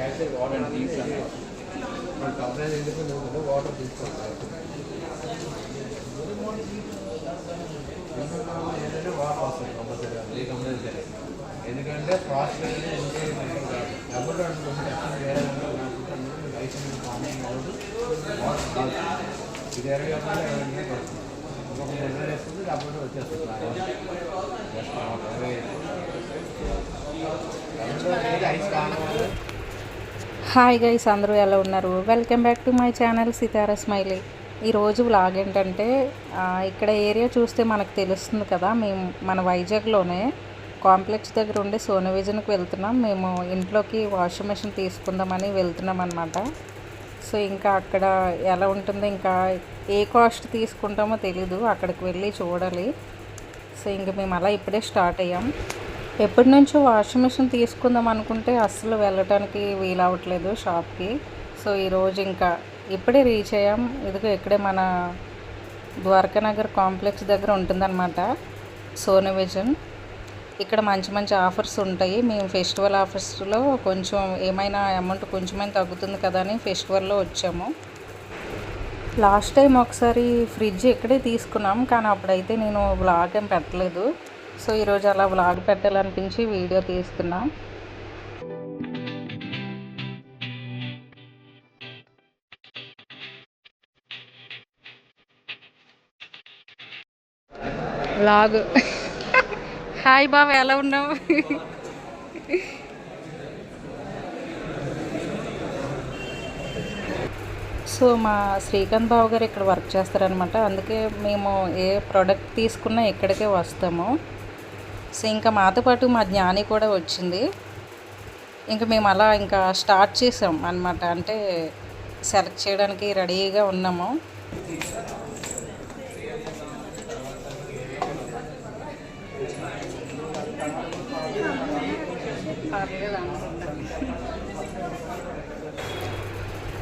Water తీసుకుంటాం complaint ఎందుకు water తీసుకుంటాం ఏంటంటే వాటర్ వస్తుంది కంపల్సరీ ఏ కంప్లైంట్ సరే ఎందుకంటే ప్రాసెస్ అనేది డబ్బులు వేరే లైసెన్స్ ఫార్మింగ్ అవ్వదు వాటర్ కాదు ఇది ఎరగా ఇంకొక నిర్ణయం వేస్తుంది డబ్బులు వచ్చేస్తుంది ఐస్ కావాలి. హాయ్ గైస్, అందరూ ఎలా ఉన్నారు? Welcome back to my channel Sitara smiley. ఈరోజు వ్లాగ్ ఏంటంటే ఇక్కడ ఏరియా చూస్తే మనకు తెలుస్తుంది కదా, మేము మన వైజాగ్లోనే కాంప్లెక్స్ దగ్గర ఉండే సోనీ విజన్కి వెళ్తున్నాం. మేము ఇంట్లోకి వాషింగ్ మెషిన్ తీసుకుందామని వెళ్తున్నాం అనమాట. సో ఇంకా అక్కడ ఎలా ఉంటుందో, ఇంకా ఏ కాస్ట్ తీసుకుంటామో తెలీదు, అక్కడికి వెళ్ళి చూడాలి. సో ఇంక మేము అలా ఇప్పుడే స్టార్ట్ అయ్యాం. ఎప్పటి నుంచో వాషింగ్ మిషన్ తీసుకుందాం అనుకుంటే అస్సలు వెళ్ళటానికి వీలవట్లేదు షాప్కి. సో ఈరోజు ఇంకా ఇప్పుడే రీచ్ అయ్యాం. ఇదిగో ఇక్కడే మన ద్వారకానగర్ కాంప్లెక్స్ దగ్గర ఉంటుందన్నమాట సోనీ విజన్. ఇక్కడ మంచి మంచి ఆఫర్స్ ఉంటాయి. మేము ఫెస్టివల్ ఆఫర్స్లో కొంచెం ఏమైనా అమౌంట్ కొంచెమైనా తగ్గుతుంది కదా అని ఫెస్టివల్లో వచ్చాము. లాస్ట్ టైం ఒకసారి ఫ్రిడ్జ్ ఇక్కడే తీసుకున్నాం, కానీ అప్పుడైతే నేను వ్లాగ్ ఏం పెట్టలేదు. సో ఈరోజు అలా వ్లాగ్ పెట్టాలనిపించి వీడియో తీస్తున్నా. వ్లాగ్. హాయ్ బాబు, ఎలా ఉన్నావు? సో మా శ్రీకాంత్ బాబు గారు ఇక్కడ వర్క్ చేస్తారనమాట. అందుకే మేము ఏ ప్రోడక్ట్ తీసుకున్నా ఇక్కడికే వస్తాము. సో ఇంకా మాతో పాటు మా జ్ఞాని కూడా వచ్చింది. ఇంకా మేము అలా ఇంకా స్టార్ట్ చేసాం అన్నమాట. అంటే సెలెక్ట్ చేయడానికి రెడీగా ఉన్నాము.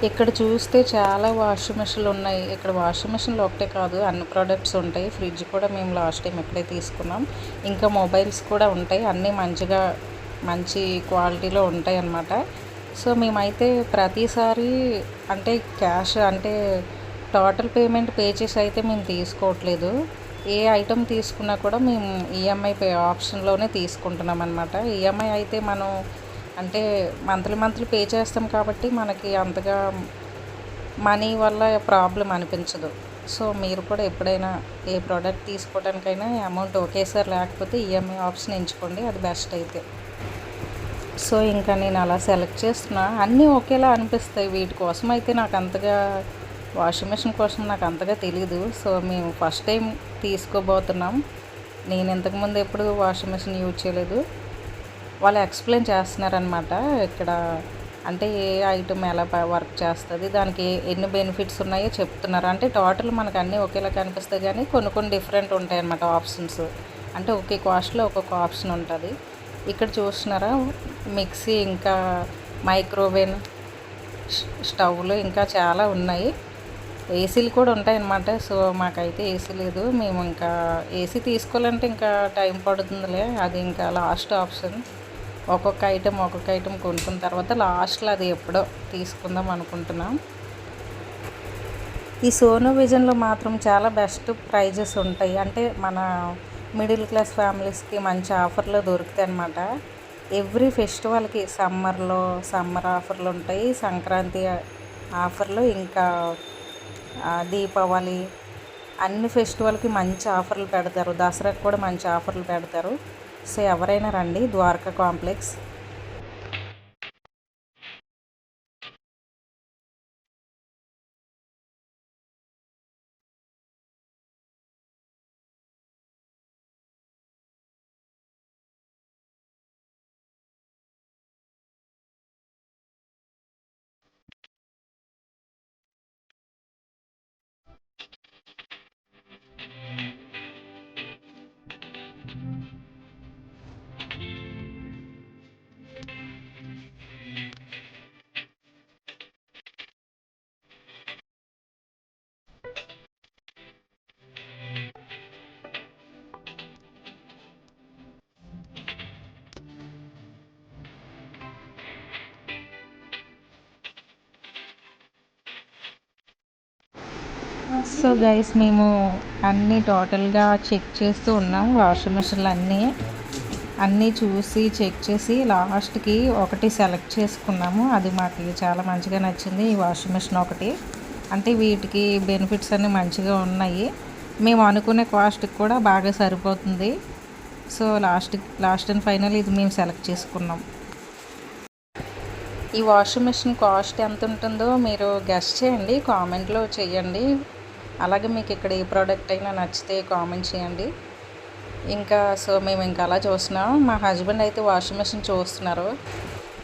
ఇక్కడ చూస్తే చాలా వాషింగ్ మిషన్లు ఉన్నాయి. ఇక్కడ వాషింగ్ మిషన్లు ఒకటే కాదు, అన్ని ప్రోడక్ట్స్ ఉంటాయి. ఫ్రిడ్జ్ కూడా మేము లాస్ట్ టైం ఇక్కడే తీసుకున్నాం. ఇంకా మొబైల్స్ కూడా ఉంటాయి. అన్నీ మంచి క్వాలిటీలో ఉంటాయి అన్నమాట. సో మేమైతే ప్రతిసారి అంటే క్యాష్ అంటే టోటల్ పేమెంట్ పే చేసి అయితే మేము తీసుకోవట్లేదు. ఏ ఐటెం తీసుకున్నా కూడా మేము ఈఎంఐ పే ఆప్షన్లోనే తీసుకుంటున్నాం అన్నమాట. ఈఎంఐ అయితే మనం అంటే మంత్లీ పే చేస్తాం కాబట్టి మనకి అంతగా మనీ వల్ల ప్రాబ్లం అనిపించదు. సో మీరు కూడా ఎప్పుడైనా ఏ ప్రోడక్ట్ తీసుకోవడానికైనా అమౌంట్ ఒకేసారి లేకపోతే ఈఎంఐ ఆప్షన్ ఎంచుకోండి, అది బెస్ట్ అయితే. సో ఇంకా నేను అలా సెలెక్ట్ చేస్తున్నా. అన్నీ ఒకేలా అనిపిస్తాయి. వీటి కోసం అయితే నాకు అంతగా వాషింగ్ మెషిన్ కోసం నాకు అంతగా తెలీదు. సో మేము ఫస్ట్ టైం తీసుకోబోతున్నాం. నేను ఇంతకుముందు ఎప్పుడు వాషింగ్ మెషిన్ యూజ్ చేయలేదు. వాళ్ళు ఎక్స్ప్లెయిన్ చేస్తున్నారనమాట ఇక్కడ, అంటే ఏ ఐటమ్ ఎలా వర్క్ చేస్తుంది, దానికి ఎన్ని బెనిఫిట్స్ ఉన్నాయో చెప్తున్నారు. అంటే టోటల్ మనకు అన్నీ ఒకేలా కనిపిస్తాయి, కానీ కొన్ని డిఫరెంట్ ఉంటాయి అన్నమాట ఆప్షన్స్. అంటే ఒకే కాస్ట్లో ఒక్కొక్క ఆప్షన్ ఉంటుంది. ఇక్కడ చూస్తున్నారా, మిక్సీ, ఇంకా మైక్రోవేవ్, స్టవ్లు, ఇంకా చాలా ఉన్నాయి. ఏసీలు కూడా ఉంటాయన్నమాట. సో మాకైతే ఏసీ లేదు. మేము ఇంకా ఏసీ తీసుకోవాలంటే ఇంకా టైం పడుతుందిలే, అది ఇంకా లాస్ట్ ఆప్షన్. ఒక్కొక్క ఐటెం కొనుక్కున్న తర్వాత లాస్ట్లో అది ఎప్పుడో తీసుకుందాం అనుకుంటున్నాం. ఈ సోనీ విజన్లో మాత్రం చాలా బెస్ట్ ప్రైజెస్ ఉంటాయి. అంటే మన మిడిల్ క్లాస్ ఫ్యామిలీస్కి మంచి ఆఫర్లో దొరుకుతాయి అన్నమాట. ఎవ్రీ ఫెస్టివల్కి సమ్మర్ ఆఫర్లు ఉంటాయి, సంక్రాంతి ఆఫర్లు, ఇంకా దీపావళి, అన్ని ఫెస్టివల్కి మంచి ఆఫర్లు పెడతారు. దసరాకి కూడా మంచి ఆఫర్లు పెడతారు. సో ఎవరైనా రండి ద్వారకా కాంప్లెక్స్. సో గైస్ మేము అన్నీ టోటల్గా చెక్ చేస్తూ ఉన్నాం. వాషింగ్ మిషన్లు అన్నీ చూసి చెక్ చేసి లాస్ట్కి ఒకటి సెలెక్ట్ చేసుకున్నాము. అది మాకు చాలా మంచిగా నచ్చింది, ఈ వాషింగ్ మిషన్ ఒకటి. అంటే వీటికి బెనిఫిట్స్ అన్నీ మంచిగా ఉన్నాయి. మేము అనుకునే కాస్ట్కి కూడా బాగా సరిపోతుంది. సో లాస్ట్ అండ్ ఫైనల్ ఇది మేము సెలెక్ట్ చేసుకున్నాం. ఈ వాషింగ్ మిషన్ కాస్ట్ ఎంత ఉంటుందో మీరు గెస్ చేయండి, కామెంట్లో చేయండి. అలాగే మీకు ఇక్కడ ఏ ప్రోడక్ట్ అయినా నచ్చితే కామెంట్ చేయండి. సో మేము ఇంకా అలా చూస్తున్నాం. మా హస్బెండ్ అయితే వాషింగ్ మిషన్ చూస్తున్నారు.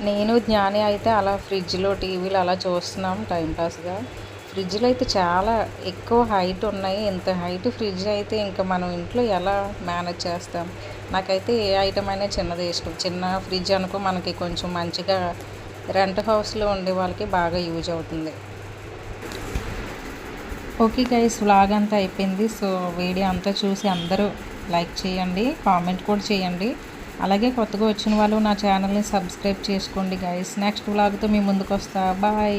నేను జ్ఞాని అయితే అలా ఫ్రిడ్జ్లో టీవీలో అలా చూస్తున్నాం టైంపాస్గా. ఫ్రిడ్జ్లో అయితే చాలా ఎక్కువ హైట్ ఉన్నాయి. ఇంత హైట్ ఫ్రిడ్జ్ అయితే ఇంకా మనం ఇంట్లో ఎలా మేనేజ్ చేస్తాం. నాకైతే ఏ ఐటమ్ అయినా చిన్నదే ఇష్టం. చిన్న ఫ్రిడ్జ్ అనుకో మనకి కొంచెం మంచిగా రెంట్ హౌస్లో ఉండే వాళ్ళకి బాగా యూజ్ అవుతుంది. ఓకే గైస్, వ్లాగ్ అంతా అయిపోయింది. సో వీడియో అంతా చూసి అందరూ లైక్ చేయండి, కామెంట్ కూడా చేయండి. అలాగే కొత్తగా వచ్చిన వాళ్ళు నా ఛానల్ని సబ్స్క్రైబ్ చేసుకోండి గైస్. నెక్స్ట్ వ్లాగ్తో మీ ముందుకు వస్తా. బాయ్.